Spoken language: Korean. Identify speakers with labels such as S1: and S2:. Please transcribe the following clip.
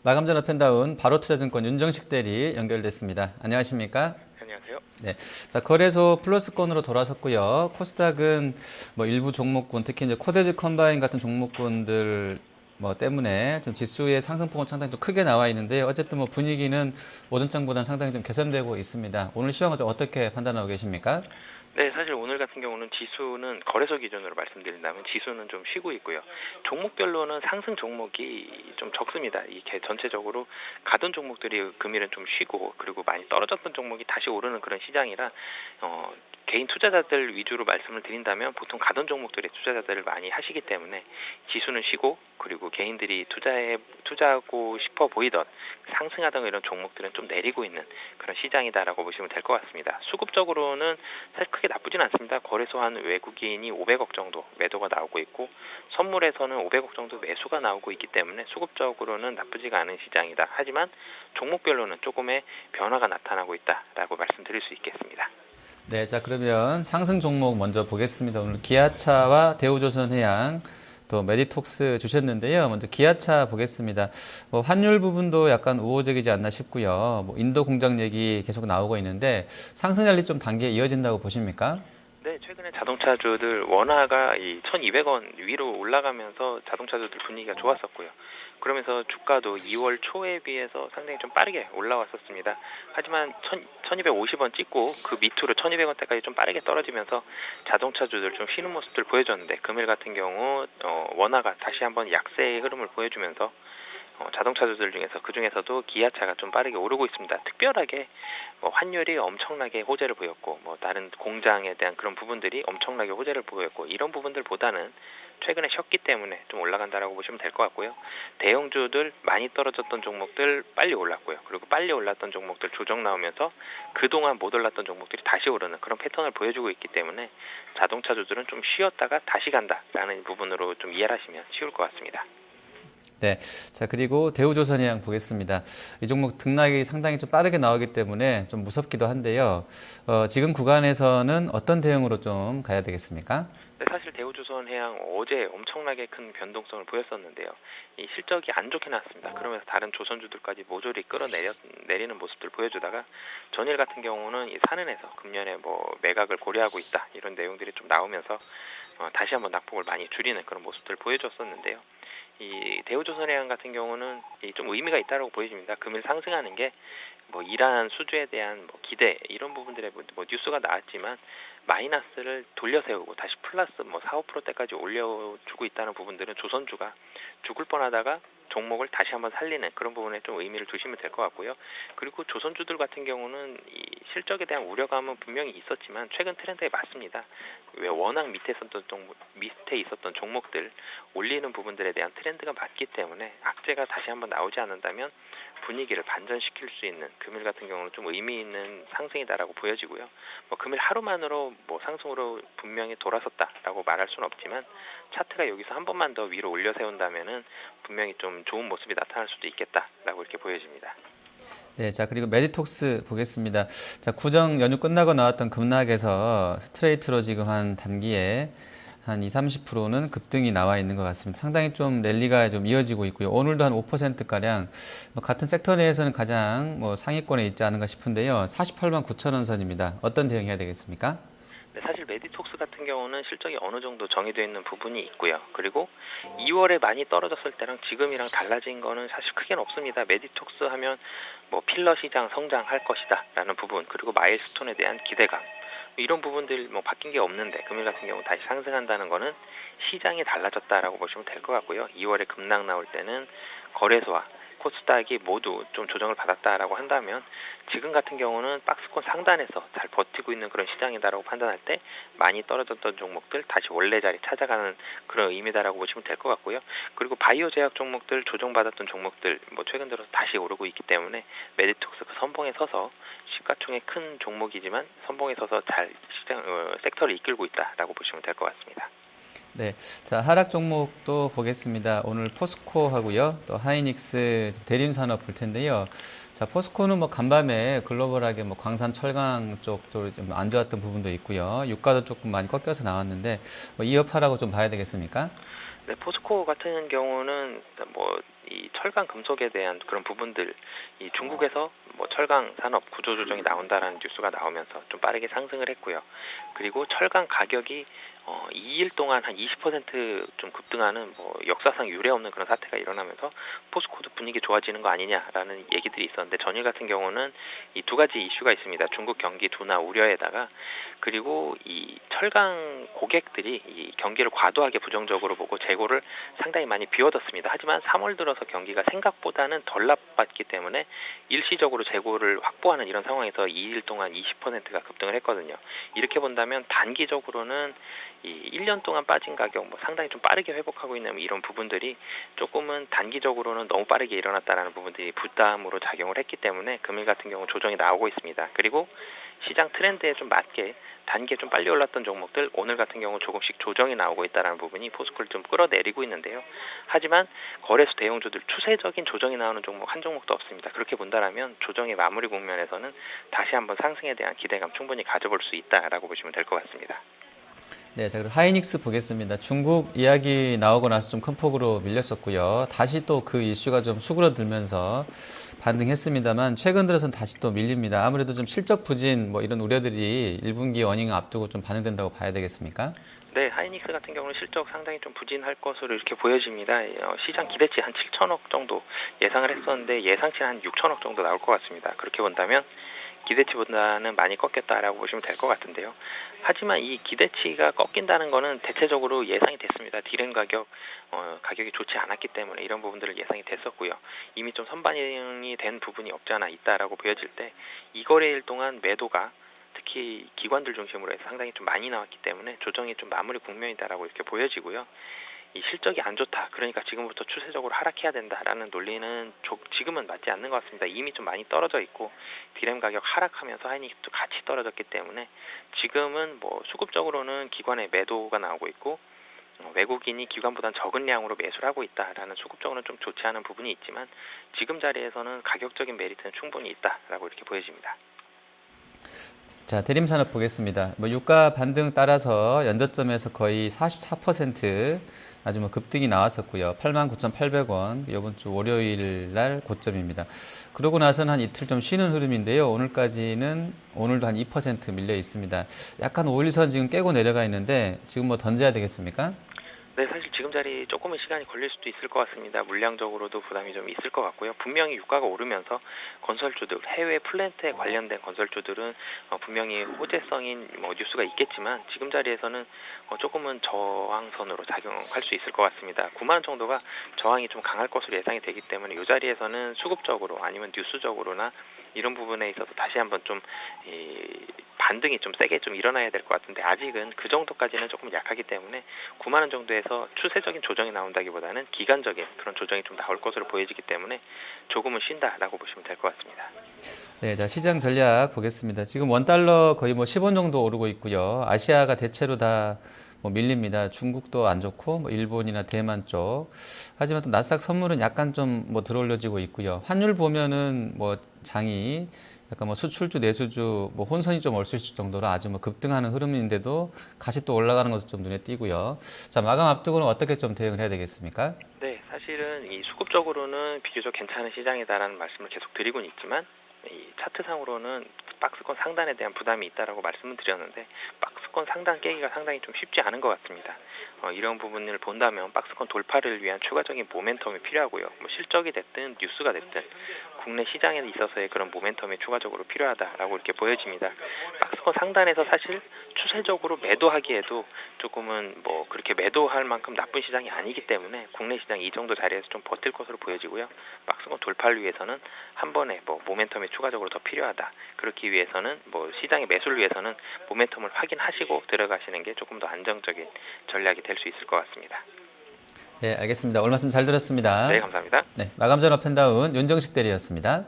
S1: 마감 전화 펜다운 바로투자증권 윤정식 대리 연결됐습니다. 안녕하십니까?
S2: 안녕하세요.
S1: 네. 자, 거래소 플러스권으로 돌아섰고요. 코스닥은 뭐 일부 종목군, 특히 이제 코데즈 컴바인 같은 종목군들 때문에 좀 지수의 상승폭은 상당히 좀 크게 나와 있는데 어쨌든 뭐 분위기는 오전장보다는 상당히 좀 개선되고 있습니다. 오늘 시황은 좀 어떻게 판단하고 계십니까?
S2: 네, 사실 오늘 같은 경우는 지수는 거래소 기준으로 말씀드린다면 지수는 좀 쉬고 있고요. 종목별로는 상승 종목이 좀 적습니다. 이게 전체적으로 가던 종목들이 금일은 좀 쉬고 그리고 많이 떨어졌던 종목이 다시 오르는 그런 시장이라 개인 투자자들 위주로 말씀을 드린다면 보통 가던 종목들의 투자자들을 많이 하시기 때문에 지수는 쉬고 그리고 개인들이 투자하고 싶어 보이던 상승하던 이런 종목들은 좀 내리고 있는 그런 시장이다라고 보시면 될 것 같습니다. 수급적으로는 사실 크게 나쁘진 않습니다. 거래소 한 외국인이 500억 정도 매도가 나오고 있고 선물에서는 500억 정도 매수가 나오고 있기 때문에 수급적으로는 나쁘지가 않은 시장이다. 하지만 종목별로는 조금의 변화가 나타나고 있다라고 말씀드릴 수 있겠습니다.
S1: 네, 자 그러면 상승 종목 먼저 보겠습니다. 오늘 기아차와 대우조선해양 또 메디톡스 주셨는데요. 먼저 기아차 보겠습니다. 환율 부분도 약간 우호적이지 않나 싶고요. 인도 공장 얘기 계속 나오고 있는데 상승 난리 좀 단계 이어진다고 보십니까?
S2: 네, 최근에 자동차주들 원화가 이 1,200원 위로 올라가면서 자동차주들 분위기가 좋았었고요. 그러면서 주가도 2월 초에 비해서 상당히 좀 빠르게 올라왔었습니다. 하지만 1,250원 찍고 그 밑으로 1,200원대까지 좀 빠르게 떨어지면서 자동차주들 좀 쉬는 모습들 보여줬는데 금일 같은 경우 원화가 다시 한번 약세의 흐름을 보여주면서 자동차주들 중에서 그 중에서도 기아차가 좀 빠르게 오르고 있습니다. 특별하게 환율이 엄청나게 호재를 보였고 다른 공장에 대한 그런 부분들이 엄청나게 호재를 보였고 이런 부분들보다는 최근에 쉬었기 때문에 좀 올라간다라고 보시면 될 것 같고요. 대형주들 많이 떨어졌던 종목들 빨리 올랐고요. 그리고 빨리 올랐던 종목들 조정 나오면서 그동안 못 올랐던 종목들이 다시 오르는 그런 패턴을 보여주고 있기 때문에 자동차주들은 좀 쉬었다가 다시 간다라는 부분으로 좀 이해를 하시면 쉬울 것 같습니다.
S1: 네. 자, 그리고 대우조선해양 보겠습니다. 이 종목 등락이 상당히 좀 빠르게 나오기 때문에 좀 무섭기도 한데요. 지금 구간에서는 어떤 대응으로 좀 가야 되겠습니까?
S2: 네, 사실 대우조선해양 어제 엄청나게 큰 변동성을 보였었는데요. 이 실적이 안 좋게 나왔습니다. 그러면서 다른 조선주들까지 모조리 끌어내리는 모습들 보여주다가 전일 같은 경우는 이 산은에서 금년에 매각을 고려하고 있다 이런 내용들이 좀 나오면서 다시 한번 낙폭을 많이 줄이는 그런 모습들을 보여줬었는데요. 이 대우조선해양 같은 경우는 좀 의미가 있다고 보여집니다. 금일 상승하는 게 이러한 수주에 대한 기대 이런 부분들에 뉴스가 나왔지만 마이너스를 돌려세우고 다시 플러스 4, 5%대까지 올려주고 있다는 부분들은 조선주가 죽을 뻔하다가 종목을 다시 한번 살리는 그런 부분에 좀 의미를 두시면 될 것 같고요. 그리고 조선주들 같은 경우는 이 실적에 대한 우려감은 분명히 있었지만 최근 트렌드에 맞습니다. 왜 워낙 밑에 있었던 종목들 올리는 부분들에 대한 트렌드가 맞기 때문에 악재가 다시 한번 나오지 않는다면 분위기를 반전시킬 수 있는 금일 같은 경우는 좀 의미 있는 상승이다라고 보여지고요. 금일 하루만으로 상승으로 분명히 돌아섰다라고 말할 수는 없지만 차트가 여기서 한 번만 더 위로 올려 세운다면은 분명히 좀 좋은 모습이 나타날 수도 있겠다라고 이렇게 보여집니다.
S1: 네, 자 그리고 메디톡스 보겠습니다. 자 구정 연휴 끝나고 나왔던 급락에서 스트레이트로 지금 한 단기에 한 20-30%는 급등이 나와 있는 것 같습니다. 상당히 좀 랠리가 좀 이어지고 있고요. 오늘도 한 5%가량 같은 섹터 내에서는 가장 상위권에 있지 않은가 싶은데요. 48만 9천 원 선입니다. 어떤 대응해야 되겠습니까?
S2: 네, 사실 메디톡스 같은 경우는 실적이 어느 정도 정해되어 있는 부분이 있고요. 그리고 2월에 많이 떨어졌을 때랑 지금이랑 달라진 거는 사실 크게는 없습니다. 메디톡스 하면 필러 시장 성장할 것이다 라는 부분 그리고 마일스톤에 대한 기대감 이런 부분들 바뀐 게 없는데 금일 같은 경우 다시 상승한다는 거는 시장이 달라졌다라고 보시면 될 것 같고요. 2월에 급락 나올 때는 거래소와 코스닥이 모두 좀 조정을 받았다라고 한다면 지금 같은 경우는 박스권 상단에서 잘 버티고 있는 그런 시장이다라고 판단할 때 많이 떨어졌던 종목들 다시 원래 자리 찾아가는 그런 의미다라고 보시면 될 것 같고요. 그리고 바이오 제약 종목들 조정받았던 종목들 최근 들어서 다시 오르고 있기 때문에 메디톡스 그 선봉에 서서 시가총액 큰 종목이지만 선봉에 서서 잘 섹터를 이끌고 있다라고 보시면 될 것 같습니다.
S1: 네, 자 하락 종목도 보겠습니다. 오늘 포스코하고요, 또 하이닉스 대림산업 볼 텐데요. 자 포스코는 간밤에 글로벌하게 광산 철강 쪽도 좀 안 좋았던 부분도 있고요. 유가도 조금 많이 꺾여서 나왔는데 이 여파라고 좀 봐야 되겠습니까?
S2: 네, 포스코 같은 경우는 뭐 이 철강 금속에 대한 그런 부분들, 이 중국에서 뭐 철강 산업 구조 조정이 나온다라는 뉴스가 나오면서 좀 빠르게 상승을 했고요. 그리고 철강 가격이 2일 동안 한 20%좀 급등하는 뭐 역사상 유례 없는 그런 사태가 일어나면서 포스코도 분위기 좋아지는 거 아니냐라는 얘기들이 있었는데, 전일 같은 경우는 이 두 가지 이슈가 있습니다. 중국 경기 둔화 우려에다가, 그리고 이 철강 고객들이 이 경기를 과도하게 부정적으로 보고 재고를 상당히 많이 비워뒀습니다. 하지만 3월 들어서 경기가 생각보다는 덜 나빴기 때문에 일시적으로 재고를 확보하는 이런 상황에서 2일 동안 20%가 급등을 했거든요. 이렇게 본다면 단기적으로는 이 1년 동안 빠진 가격 뭐 상당히 좀 빠르게 회복하고 있는 이런 부분들이 조금은 단기적으로는 너무 빠르게 일어났다라는 부분들이 부담으로 작용을 했기 때문에 금일 같은 경우 조정이 나오고 있습니다. 그리고 시장 트렌드에 좀 맞게 단기에 좀 빨리 올랐던 종목들, 오늘 같은 경우 조금씩 조정이 나오고 있다는 부분이 포스코를 좀 끌어내리고 있는데요. 하지만 거래소 대형주들 추세적인 조정이 나오는 종목 한 종목도 없습니다. 그렇게 본다면 조정의 마무리 국면에서는 다시 한번 상승에 대한 기대감 충분히 가져볼 수 있다라고 보시면 될 것 같습니다.
S1: 네, 자, 그리고 하이닉스 보겠습니다. 중국 이야기 나오고 나서 좀 큰 폭으로 밀렸었고요. 다시 또 그 이슈가 좀 수그러들면서 반등했습니다만 최근 들어서는 다시 또 밀립니다. 아무래도 좀 실적 부진 뭐 이런 우려들이 1분기 어닝 앞두고 좀 반영된다고 봐야 되겠습니까?
S2: 네, 하이닉스 같은 경우는 실적 상당히 좀 부진할 것으로 이렇게 보여집니다. 시장 기대치 한 7천억 정도 예상을 했었는데 예상치는 한 6천억 정도 나올 것 같습니다. 그렇게 본다면 기대치보다는 많이 꺾였다라고 보시면 될 것 같은데요. 하지만 이 기대치가 꺾인다는 거는 대체적으로 예상이 됐습니다. 디램 가격이 좋지 않았기 때문에 이런 부분들을 예상이 됐었고요. 이미 좀 선반영이 된 부분이 없지 않아 있다라고 보여질 때, 이 거래일 동안 매도가 특히 기관들 중심으로 해서 상당히 좀 많이 나왔기 때문에 조정이 좀 마무리 국면이다라고 이렇게 보여지고요. 이 실적이 안 좋다, 그러니까 지금부터 추세적으로 하락해야 된다라는 논리는 지금은 맞지 않는 것 같습니다. 이미 좀 많이 떨어져 있고 디램 가격 하락하면서 하이닉스도 같이 떨어졌기 때문에 지금은 뭐 수급적으로는 기관의 매도가 나오고 있고 외국인이 기관보다는 적은 양으로 매수를 하고 있다라는 수급적으로는 좀 좋지 않은 부분이 있지만 지금 자리에서는 가격적인 메리트는 충분히 있다라고 이렇게 보여집니다.
S1: 자, 대림산업 보겠습니다. 뭐 유가 반등 따라서 연저점에서 거의 44% 아주 뭐 급등이 나왔었고요. 89,800원 이번 주 월요일 날 고점입니다. 그러고 나서는 한 이틀 좀 쉬는 흐름인데요. 오늘도 한 2% 밀려 있습니다. 약간 5일선 지금 깨고 내려가 있는데 지금 뭐 던져야 되겠습니까?
S2: 네, 사실 지금 자리 조금은 시간이 걸릴 수도 있을 것 같습니다. 물량적으로도 부담이 좀 있을 것 같고요. 분명히 유가가 오르면서 건설주들, 해외 플랜트에 관련된 건설주들은 분명히 호재성인 뭐 뉴스가 있겠지만 지금 자리에서는 조금은 저항선으로 작용할 수 있을 것 같습니다. 9만 원 정도가 저항이 좀 강할 것으로 예상이 되기 때문에 이 자리에서는 수급적으로 아니면 뉴스적으로나 이런 부분에 있어서 다시 한번 좀 반등이 좀 세게 좀 일어나야 될 것 같은데 아직은 그 정도까지는 조금 약하기 때문에 9만 원 정도에서 추세적인 조정이 나온다기보다는 기간적인 그런 조정이 좀 나올 것으로 보여지기 때문에 조금은 쉰다라고 보시면 될 것 같습니다.
S1: 네, 자, 시장 전략 보겠습니다. 지금 원달러 거의 뭐 10원 정도 오르고 있고요. 아시아가 대체로 다 뭐 밀립니다. 중국도 안 좋고, 뭐 일본이나 대만 쪽. 하지만 또 나스닥 선물은 약간 좀 뭐 들어올려지고 있고요. 환율 보면은 뭐 장이 약간 뭐 수출주, 내수주, 뭐 혼선이 좀 올 수 있을 정도로 아주 뭐 급등하는 흐름인데도 같이 또 올라가는 것도 좀 눈에 띄고요. 자, 마감 앞두고는 어떻게 좀 대응을 해야 되겠습니까?
S2: 네, 사실은 이 수급적으로는 비교적 괜찮은 시장이다라는 말씀을 계속 드리고는 있지만 이 차트상으로는 박스권 상단에 대한 부담이 있다라고 말씀을 드렸는데 박스권 상단 깨기가 상당히 좀 쉽지 않은 것 같습니다. 이런 부분을 본다면 박스권 돌파를 위한 추가적인 모멘텀이 필요하고요. 뭐 실적이 됐든 뉴스가 됐든 국내 시장에 있어서의 그런 모멘텀이 추가적으로 필요하다라고 이렇게 보여집니다. 박스권 상단에서 사실 추세적으로 매도하기에도 조금은 뭐 그렇게 매도할 만큼 나쁜 시장이 아니기 때문에 국내 시장 이 정도 자리에서 좀 버틸 것으로 보여지고요. 박스권 돌파를 위해서는 한 번에 뭐 모멘텀이 추가적으로 더 필요하다. 그렇기 위해서는 뭐 시장의 매수를 위해서는 모멘텀을 확인하시고 들어가시는 게 조금 더 안정적인 전략이 될 수 있을 것 같습니다.
S1: 네, 알겠습니다. 오늘 말씀 잘 들었습니다.
S2: 네, 감사합니다.
S1: 네, 마감 전 오픈다운 윤정식 대리였습니다.